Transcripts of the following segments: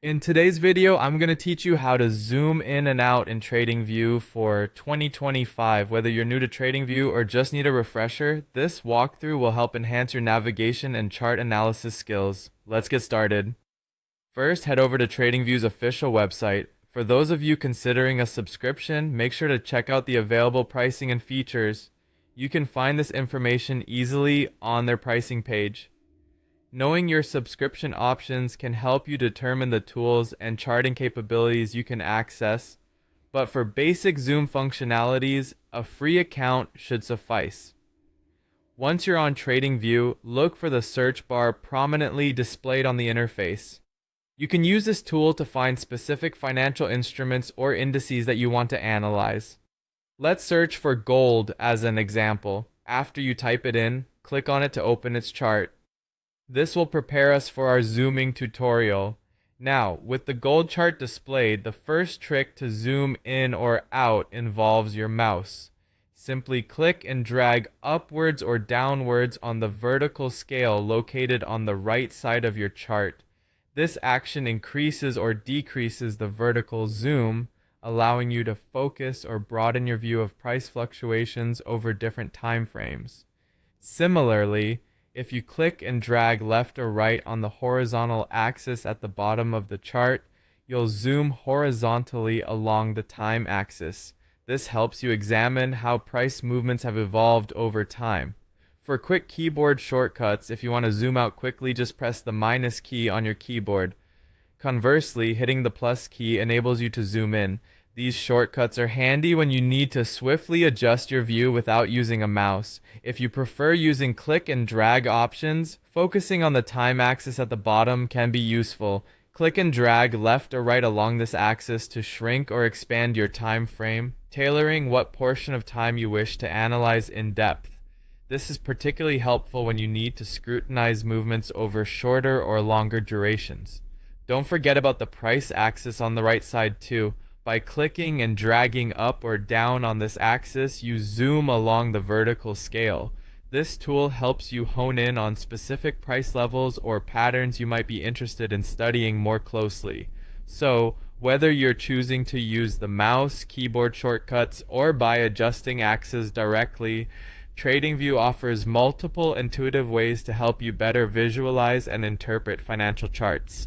In today's video, I'm going to teach you how to zoom in and out in TradingView for 2025. Whether you're new to TradingView or just need a refresher, this walkthrough will help enhance your navigation and chart analysis skills. Let's get started. First, head over to TradingView's official website. For those of you considering a subscription, make sure to check out the available pricing and features. You can find this information easily on their pricing page. Knowing your subscription options can help you determine the tools and charting capabilities you can access, but for basic zoom functionalities, a free account should suffice. Once you're on TradingView, look for the search bar prominently displayed on the interface. You can use this tool to find specific financial instruments or indices that you want to analyze. Let's search for gold as an example. After you type it in, click on it to open its chart. This will prepare us for our zooming tutorial. Now, with the gold chart displayed, the first trick to zoom in or out involves your mouse. Simply click and drag upwards or downwards on the vertical scale located on the right side of your chart. This action increases or decreases the vertical zoom, allowing you to focus or broaden your view of price fluctuations over different time frames. Similarly, if you click and drag left or right on the horizontal axis at the bottom of the chart, you'll zoom horizontally along the time axis. This helps you examine how price movements have evolved over time. For quick keyboard shortcuts, if you want to zoom out quickly, just press the minus key on your keyboard. Conversely, hitting the plus key enables you to zoom in. These shortcuts are handy when you need to swiftly adjust your view without using a mouse. If you prefer using click and drag options, focusing on the time axis at the bottom can be useful. Click and drag left or right along this axis to shrink or expand your time frame, tailoring what portion of time you wish to analyze in depth. This is particularly helpful when you need to scrutinize movements over shorter or longer durations. Don't forget about the price axis on the right side too. By clicking and dragging up or down on this axis, you zoom along the vertical scale. This tool helps you hone in on specific price levels or patterns you might be interested in studying more closely. So, whether you're choosing to use the mouse, keyboard shortcuts, or by adjusting axes directly, TradingView offers multiple intuitive ways to help you better visualize and interpret financial charts.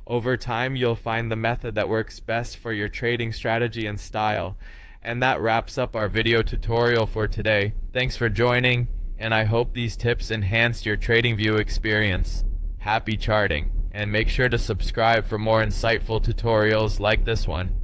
Over time, you'll find the method that works best for your trading strategy and style. And that wraps up our video tutorial for today. Thanks for joining, and I hope these tips enhanced your TradingView experience. Happy charting, and make sure to subscribe for more insightful tutorials like this one.